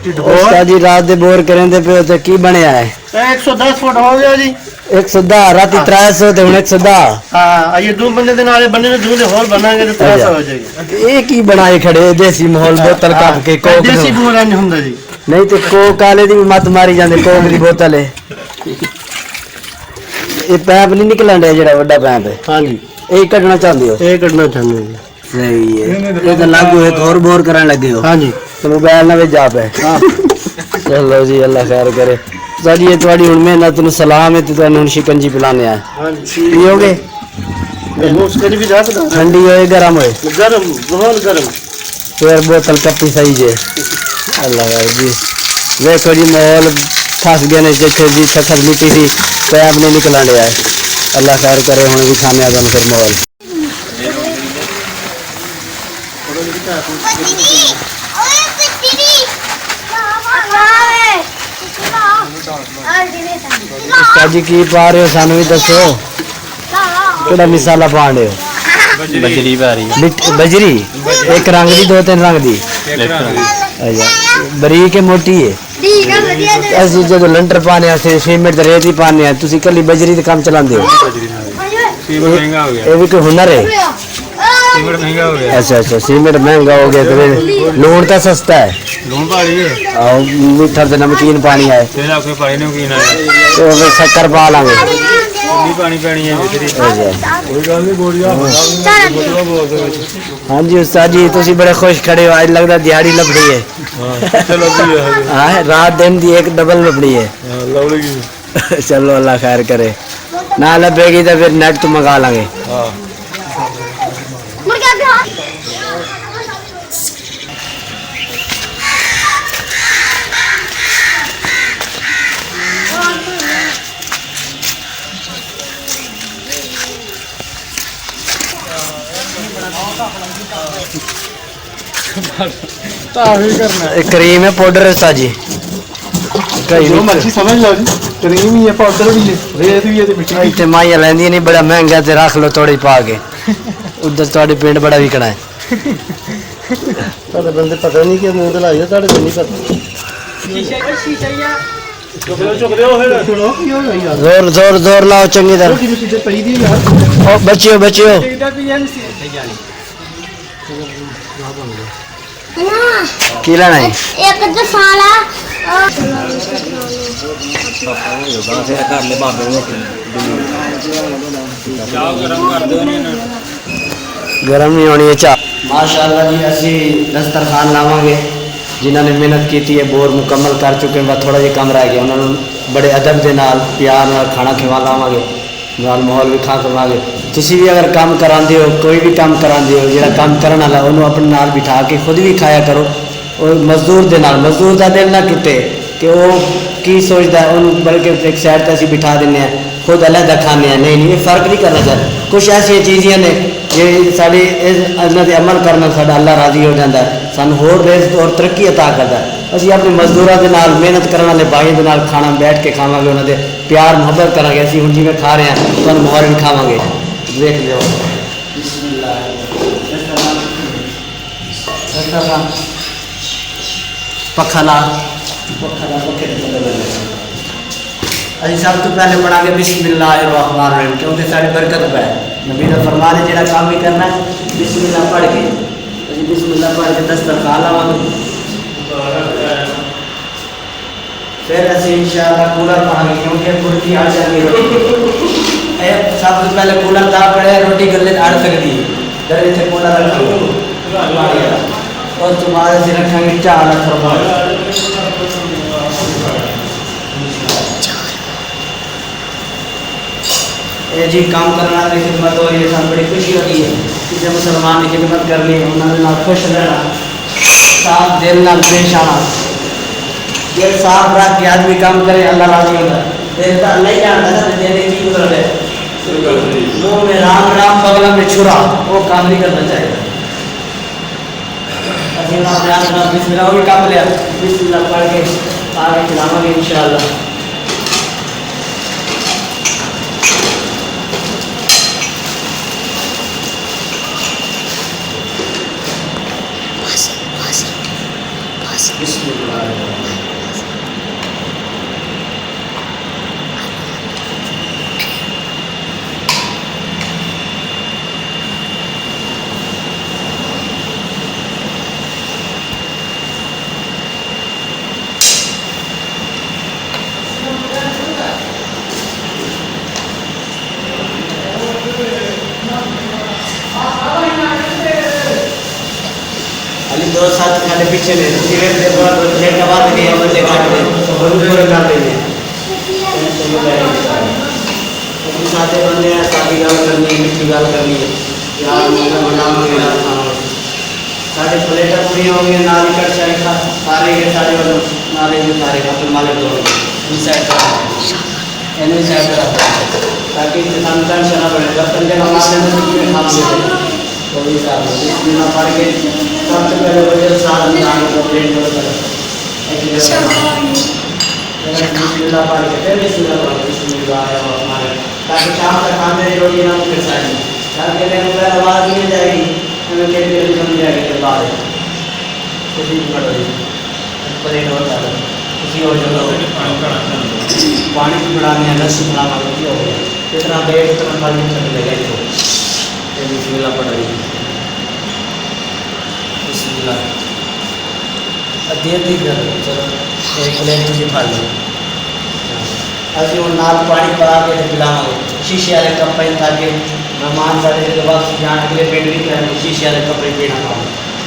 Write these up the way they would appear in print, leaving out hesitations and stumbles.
उस्ताद जी रात दे बोर करेंदे पे ते की बनया है 110 फुट हो गया जी 110 राती 300 ते हुन 110 हां ये दो बंदे दे नाले बनने दो दे होल बनाएंगे तो 300 हो जाएगा ये की बनाए खड़े देसी माहौल बोतल कप के कोक देसी बोल नहीं हुंदा जी नहीं तो कोक काले दी मत मारी जांदे कोक दी बोतल है ये पैप नहीं निकलन दे जेड़ा बड़ा पैप है हां जी ए कटना चाहंदे हो ए कटना चाहंदे हो सही है ये तो लागू एक और बोर करने लगे हो हां जी तो मोबाइल ना भेजा पे हां चलो जी अल्लाह खैर करे साडी ये तुम्हारी हुन मेहनत नु सलाम है ते तुहानू हुन शिकंजी पिलाने आए हां जी पियोगे उसके भी जा सकता ठंडी होए गरम होए गरम बहुत गरम फिर बोतल कपी सही जे अल्लाह खैर जी देखो जी माहौल फंस गए ने जिथे जी थकस मिट्टी थी पैप नहीं निकलन दिया है अल्लाह खैर करे हुन भी खाने आ फिर माहौल उस्ताद जी की पा रहे हो सानू भी दसो केड़ा मसाला पा रहे हो बजरी पा रही है बजरी एक रंग दी दो तीन रंग दी अच्छा बरीक है मोटी है असि जो लंटर पाने सीमेंट ते रेत ही पाने तुसी कली बजरी ते काम चलांदे हो सीमेंट महंगा हो गया ये भी कोई हुनर है सीमेंट महंगा हो गया अच्छा अच्छा सीमेंट महंगा हो गया तो फिर लून तो सस्ता है लून पा रही है और मीठा ते नमकीन पानी है तेरा कोई पानी नहीं पीना है तो फिर शक्कर पा लांगे नहीं पानी पैनी है बजरी कोई गल नहीं बोलिया हाँ जी उस्ताद जी तुसी बड़े खुश खड़े हो आज लगता दिहाड़ी लपड़ी है चलो हाँ रात दिन दी एक डबल लपड़ी है लवड़ी चलो अल्लाह खैर करे ना लपेगी तो फिर नेट तो मंगा लांगे हां क्रीम है पाउडर है उस्ताद जी जो मर्जी समझ लो जी क्रीम ही है पाउडर भी है रेत भी है ते मिट्टी इतने माइया लेंदी नहीं बड़ा महंगा ते रख लो थोड़ी पा के उधर थोड़ी पिंड बड़ा विकना है साडे बंदे पता नहीं कि मुंह ते लाइए साडे को नहीं पता जोर जोर जोर लाओ चंगी तरह ओ बचियो बचियो की लेना है एक तो साला गरम नहीं होनी है चाह माशाअल्लाह जी असी दस्तरखान लावांगे जिन्होंने मेहनत की है बोर मुकम्मल कर चुके हैं थोड़ा जिहा कम रह गया उन्होंने बड़े अदब के नाल प्यार नाल खाना खिवा लावांगे नाल माहौल भी खा करवांगे तुसी भी अगर काम करांदे हो कोई भी काम करांदे हो जिहड़ा काम करन वाला उन्होंने अपने नाल बिठा के खुद भी खाया करो और मजदूर के नाल मजदूर का दिल ना टुटे कि वो की सोचता है उन्होंने बल्कि एक साइड से असीं बिठा दें खुद अलग खाने नहीं नहीं ये फर्क नहीं करना चाहिए कुछ ऐसी चीज़ें ने जे साड़ी इन्हां ते अमल करना साडा अल्लाह राजी हो जाता है सानू होर रिज़्क़ और तरक्की अता करता है असीं अपने मजदूरों के नाल मेहनत करने वाले भाइयों के नाल खाना बैठ के खावांगे उन्होंने प्यार मुहब्बत करांगे असीं हुण जिवें खा रहे हैं तुहानूं माहौल भी खावांगे देख लियो पखा ला पखे अभी सब तो पहले पढ़ा के बिस्मिल्लाहिर्रहमानिर्रहीम क्योंकि सारी बरकत पे नबी का फरमान है जेड़ा काम भी करना है बिस्मिल्लाह पढ़ के अभी बिस्मिल्लाह पढ़ के दस्तरखान लावांगे फिर असीं इंशाअल्लाह कूलर पाएंगे क्योंकि कुर्ती अड़ जाएगी सब तो पहले कूलर दा पड़े रोटी गले अड़ सकती है फिर इतने कूलर रखेंगे और तुम्हारे से रखेंगे 4 लाख रुपये ये जी काम करने वाली खिदमत हो रही है सब बड़ी खुशी होती है किसी मुसलमान की खिदमत करनी उन्होंने ना खुश रहना साफ दिल ना पेश आना दिल साफ रख के आदमी काम करे अल्लाह राजी होता है दिल तो अल्लाह ही जानता है देने की कुदरत है मुंह में राम राम बगला में छुरा वो काम नहीं करना चाहिए बिस्मिल्लाह भी काम लिया बिस्मिल्लाह पढ़ के आगे खिलावांगे इंशाअल्लाह बिस्मिल्लाह साढ़े पीछे ने सीमेंट के बाद प्लेट बाद गए बंदे काट रहे और पूरे कर देंगे साथे बंदे हैं सादी गाल करनी है मिट्टी गाल करनी है यार मुझे बनाम वगैरह खाना साढ़े प्लेटा पूरी होंगी नाली कट चाहे सारे के सारे वालों नाले में सारे खाते मालिक दो इनसाइड ताकि इंसान टेंशन ना पड़े बर्तन जगह मारने में कितने खाम देते तो भी साहब बिना पड़ के सबसे पहले वजह साथ में आने को प्लेट कर बिस्मिल्लाह पढ़ के फिर बिस्मिल्लाह पढ़ के बिस्मिल्लाह हमारे ताकि शाम तक खाने की रोटी ना फिर साइड ताकि कहने का आवाज़ नहीं जाएगी हमें कहते हैं कम जाएगी जब बाद कुछ नहीं पड़ रही प्लेट और डालो किसी और जगह पानी भी बढ़ाने है लस्सी बढ़ाना होती हो गया जितना बेट उतना पानी चल लगा इसको ये बिस्मिल्लाह पढ़ रही बिस्मिल्लाह देर दी चलो एक प्लेट तुझे फाड़ लो अभी वो नाल पानी पड़ा के पिलाओगे शीशे वाले कप पे ताकि मेहमान सारे के बाद जान अगले पेट भी करेंगे शीशे वाले कप पे पीना खाओ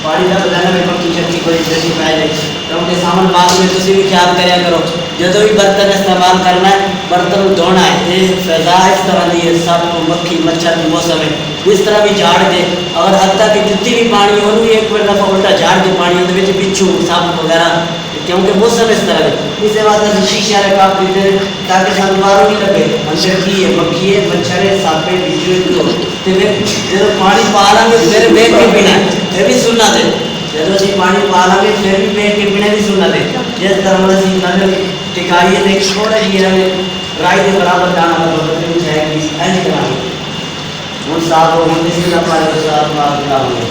पानी का बदलना में पक्की शक्ति कोई जल्दी पाए जाए क्योंकि सामान बाद में तुम भी ख्याल कराया करो जो भी बर्तन इस्तेमाल करना है बर्तन धोना है ये फैजा इस तरह दी है सब मक्खी मच्छर के मौसम है इस तरह भी झाड़ दे और हत्ता कि जितनी भी पानी हो एक दफ़ा उल्टा झाड़ के पानी बिच्छू साप वगैरह क्योंकि मौसम इस तरह है इससे बाद शीशे वाले काप देते ताकि संवारों नहीं लगे अंदर की है मक्खी है मच्छर है सापे बिच्छू तो जो पानी पा लेंगे फिर बेच के पीना ये भी सुनना दे जब असं पानी पा लेंगे फिर भी बेच के पीना भी सुनना दे जिस तरह असं नजर टिकाई है थोड़ा जी राई के बराबर दाना बदलनी चाहिए ऐसी कराएंगे हम साफ हो किसी का पानी साफ होंगे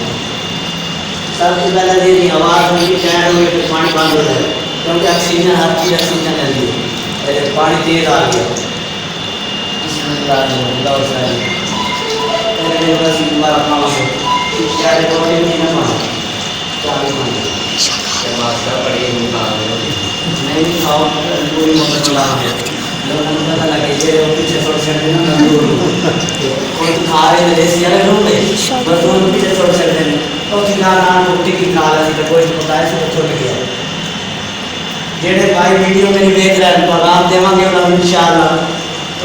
सबसे पहले ये आवाज़ उनकी टैंड होगी फिर पानी बंद हो जाए क्योंकि ऑक्सीजन हर चीज़ ऑक्सीजन लेती है पहले पानी तेज आ गया नहीं खाओ पूरी मोटर चलाना पता लगे ये पीछे छोड़ सकते हैं और खा रहे हैं देसी वाले लोग बस वो पीछे छोड़ सकते हैं तो खिला रोटी की खा रहे थे कोई पता है सब छोड़ गया जेडे भाई वीडियो मेरी देख रहे हैं पैगाम देवांगे उन्हें इंशाअल्लाह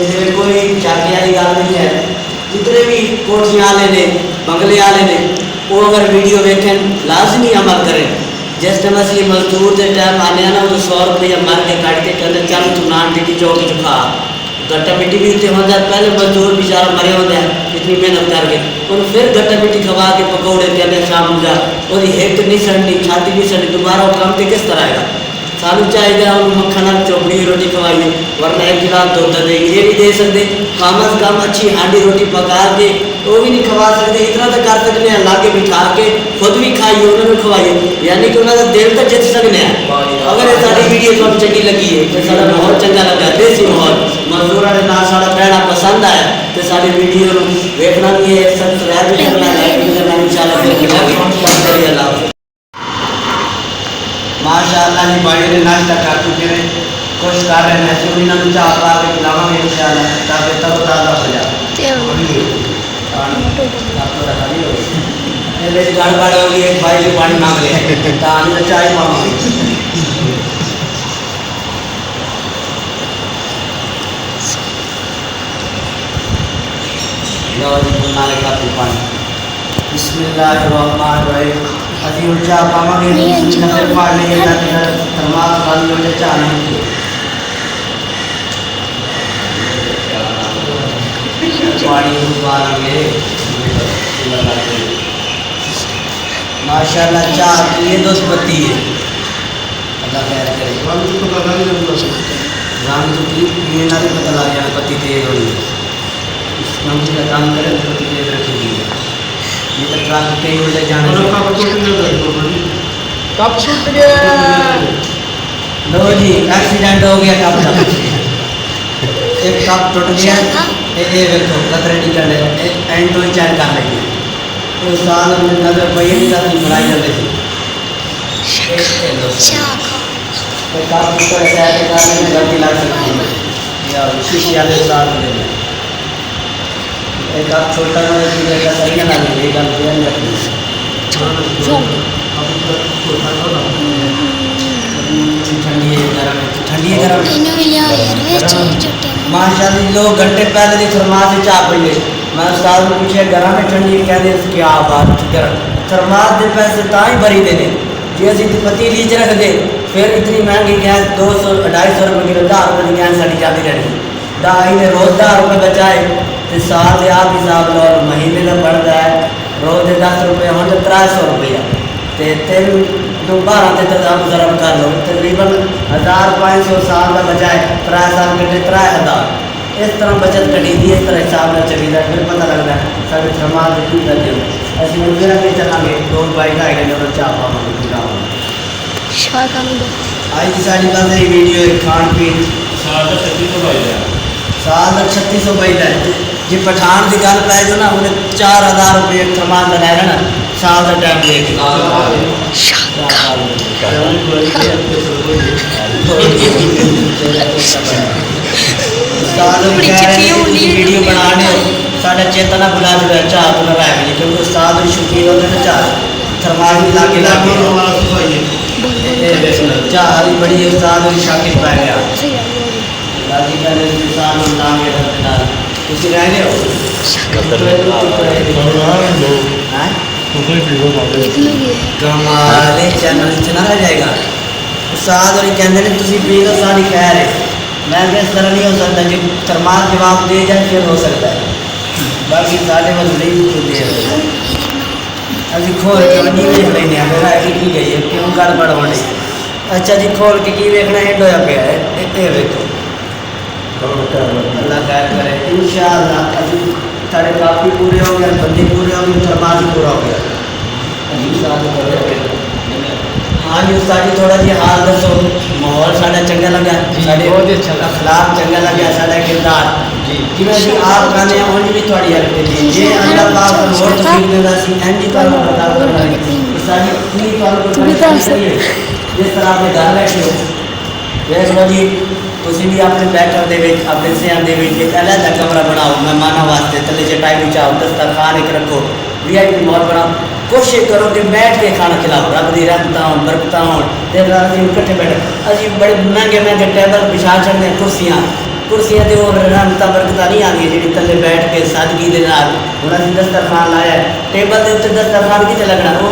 इसमें कोई झाके वाली गल नहीं है जितने भी कोठियाँ वाले ने बंगले वाले ने वो अगर वीडियो देखें लाजमी अमल करें जिस टाइम असं मजदूर के टाइम आने ना तो 100 रुपया मर के काट के कहते चल तू नान टिकी चौकी चु खा गट्टा मिट्टी भी उत्ते होता पहले मजदूर बेचारा मरे होते हैं इतनी मेहनत करके उन्हें फिर गट्टा मिट्टी खवा के पकौड़े कहते शाम जा और हिक नहीं सड़नी छाती नहीं सड़नी दोबारा वो काम तो किस तरह आएगा सानू चाहिए हम मक्खन चौपड़ी रोटी खवाइए वरना एक गिलास दूध देगी ये नहीं दे सकते कम अज कम अच्छी हांडी रोटी पका के वो भी नहीं खवा सकते इतना तो कर सकते हैं लागे बिठा के खुद भी खाइए उन्होंने खवाइए यानी कि उन्होंने दिल तक जित सकते हैं अगर ये सारी वीडियो थोड़ी चंगी लगी है तो सारा माहौल चंगा लगा देसी माहौल मजदूर के नाल सारा बहना पसंद आया तो सारी वीडियो देखना भी है सब्सक्राइब भी करना लाइक भी करना इंशाल्लाह माशाअल्लाह जी भाई ने नाश्ता कर चुके हैं कुछ कर रहे हैं तो इन्होंने चाह पा के खिलावांगे इंशाल्लाह ताकि तब ताज़ा हो जाए गड़बड़ हो गई एक भाई से पानी मांग रहे हैं तो चाय मांगेंगे पानी बिस्मिल्लाहिर्रहमानिर्रहीम अभी उल्टा पावांगे नजर पाने के लिए थर्मास खाली होने चाहने पानी उबालेंगे माशाल्लाह चार ये 2 पत्ती है अल्लाह खैर करे रंग तो ये ना पता लग जाए पत्ती तेज हो रही है इस नमक का काम करें तो पत्ती तेज रखेगी ये तो ट्रक कहीं उल्टे जाने कप छूट गया लो जी एक्सीडेंट हो गया कप का एक कप टूट गया ये देखो कतरे निकल रहे एंड तो चेक कर लेंगे तो साल में नजर पई का बनाई जाते थे तो कप को ऐसे करने में गलती लग सकती है या शीशे वाले साथ में एक आप छोटा सही ना लगे एक आप ध्यान रखिए ठंडी है गरम माशाल्लाह लोग घंटे पहले दी थरमास से चाह पीते मैं उस्ताद ने पूछा गरम है ठंडी कहते क्या बात गरम थरमास के पैसे ता ही भरी देने जे असं पतीली च रख दे फिर इतनी महंगी गैस 200-250 रुपये किलो 10 रुपये की गैस साड़ी जाती रहनी दाई ने रोज 10 रुपये बचाए तो साल के आप हिसाब लो महीने का बढ़ता है रोज के 10 रुपये हों तो 300 रुपया तो 12 से हम जरब कर लो तकरीबन 1500 साल का बचाए 3 साल कटे 3000 इस तरह बचत कटी दी इस तरह हिसाब में चली जाए फिर पता लगता है साढ़े समाज की दर्जे असं मंदिर के चलेंगे 2 बाइक आएगा जो चाह पाओगे आज की साड़ी बस यही वीडियो है खान पीन साल का 3600 भाई साल का 3600 बचता है जी पठान की गल पै जो ना उन्हें 4000 रुपये थरमान लगाया ना साल का टाइम लेके वीडियो बनाने साढ़ा चेतना बुला चुका है चाह तो लगाया भी क्योंकि उस्ताद भी शौकीन होते हैं चाह थरमान भी लागे लागे चाह भी बड़ी उस्ताद भी शाकिर पै गया राजी कहने इंसान लागे तुम रह गए हो कमाल चैनल चला रह जाएगा उस्ताद और कहते हैं तुम पी लो सारी खैर है मैं इस तरह नहीं हो सकता जो थरमास जवाब दे जाए फिर हो सकता है बाकी साढ़े वाल नहीं दे अभी खोल के नहीं वेख लेने मेरा की गई है क्यों गड़बड़ होने अच्छा जी खोल के की वेखना एंड होया पे है ये वेखो अल्लाह खैर करे इंशाअल्लाह अभी साढ़े काफ़ी पूरे हो गए बंदे पूरे हो गए थरमास भी पूरा हो गया हाँ जी उस्ताद जी थोड़ा जी हाल दसो माहौल साढ़ा चंगा लगा साढ़े बहुत अच्छा अखलाक चंगा लगा साढ़ा किरदार जिवें जी आप कहने हैं उन्हें भी थोड़ी हेल्प की जे अल्लाह पाक और तौफीक देता सी एंजी पर बता करना उस्ताद जी पूरी तौर पर जिस तरह आपने घर बैठे हो देख लो जी तुम भी अपने बैठक दे अपने सियान दे एक अलग कमरा बनाओ मेहमानों वास्ते थले चटाई बिछाओ दस्तरखान एक रखो VIP माहौल बनाओ कोशिश करो कि बैठ के खाना खिलाओ रब की रहमत हो बरकत हो इकट्ठे बैठे अभी बड़े महंगे टेबल बिछा छड़ते हैं कुर्सियाँ तो रहमत बरकत नहीं आती जी थले बैठ के सादगी के नाल हम अभी दस्तरखान लाया टेबल के उत्ते दस्तरखान कितने लगना वो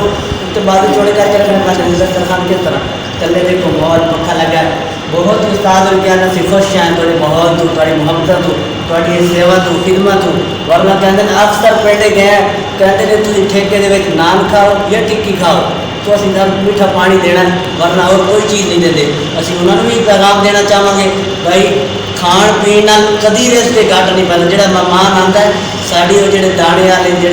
तो बाजू छोड़ करके रखना पैसे दस्तरखान किस तरह थले देखो बहुत पक्का लगा बहुत उस्ताद और क्या से खुश हैं थोड़ी बहुत थोड़ी मोहब्बत हो थोड़ी सेवा हो खिदमत हो वरना कहते हैं अफसर पिंड गए कहते हैं तुम ठेके के नान खाओ या टिक्की खाओ तो असं घर मीठा पानी देना वरना और कोई चीज़ नहीं देते असं उन्होंने भी पैगाम देना चाहेंगे भाई खाण पीण कभी रिश्ते घट नहीं पैदा जो मेहमान आता है साड़ी वो जो दाने वाले जो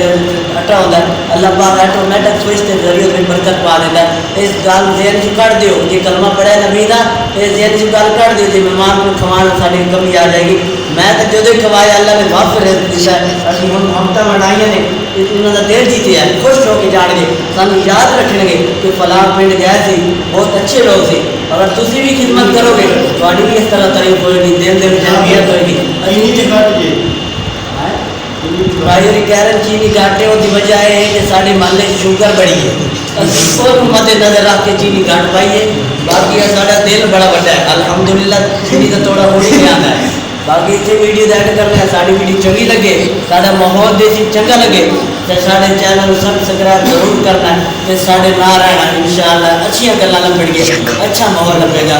आटा होता है अल्लाह पाक ऑटोमैटिक स्विच के जरिए उसमें बरकत पा देता है इस गल जेन से कट दो जो कलमा पढ़ा नबी का इस जेन से गल कट दो जो मेहमान को खवाने साड़ी कमी आ जाएगी मैं तो जो खवाया अल्लाह ने वापस दिता है असं हम हफ्ता मनाइया ने उन्होंने दिल जीते है खुश होकर जाएंगे सानू याद रखेंगे कि फलां पिंड गए थे बहुत अच्छे लोग थे अगर तुम भी खिदमत करोगे थोड़ी भी इस तरह तारीफ होगी दिल दिल जज्बियत होगी भाई कह रहे चीनी घाटे की वजह है कि साढ़े महल्ले शुगर बड़ी है और मद्देनजर रख के चीनी घट पाइए बाकी साढ़ा दिल बड़ा बड़ा है अल्हम्दुलिल्लाह चीनी का थोड़ा हो नहीं आता है बाकी इतने वीडियो ऐड करने साड़ी वीडियो चंगी लगे साढ़ा माहौल देसी चंगा लगे तो साढ़े चैनल सब्सक्राइब जरूर करना है तो साढ़े ना रहना इंशाअल्लाह अच्छी गल्लां लभणगियां अच्छा माहौल लभेगा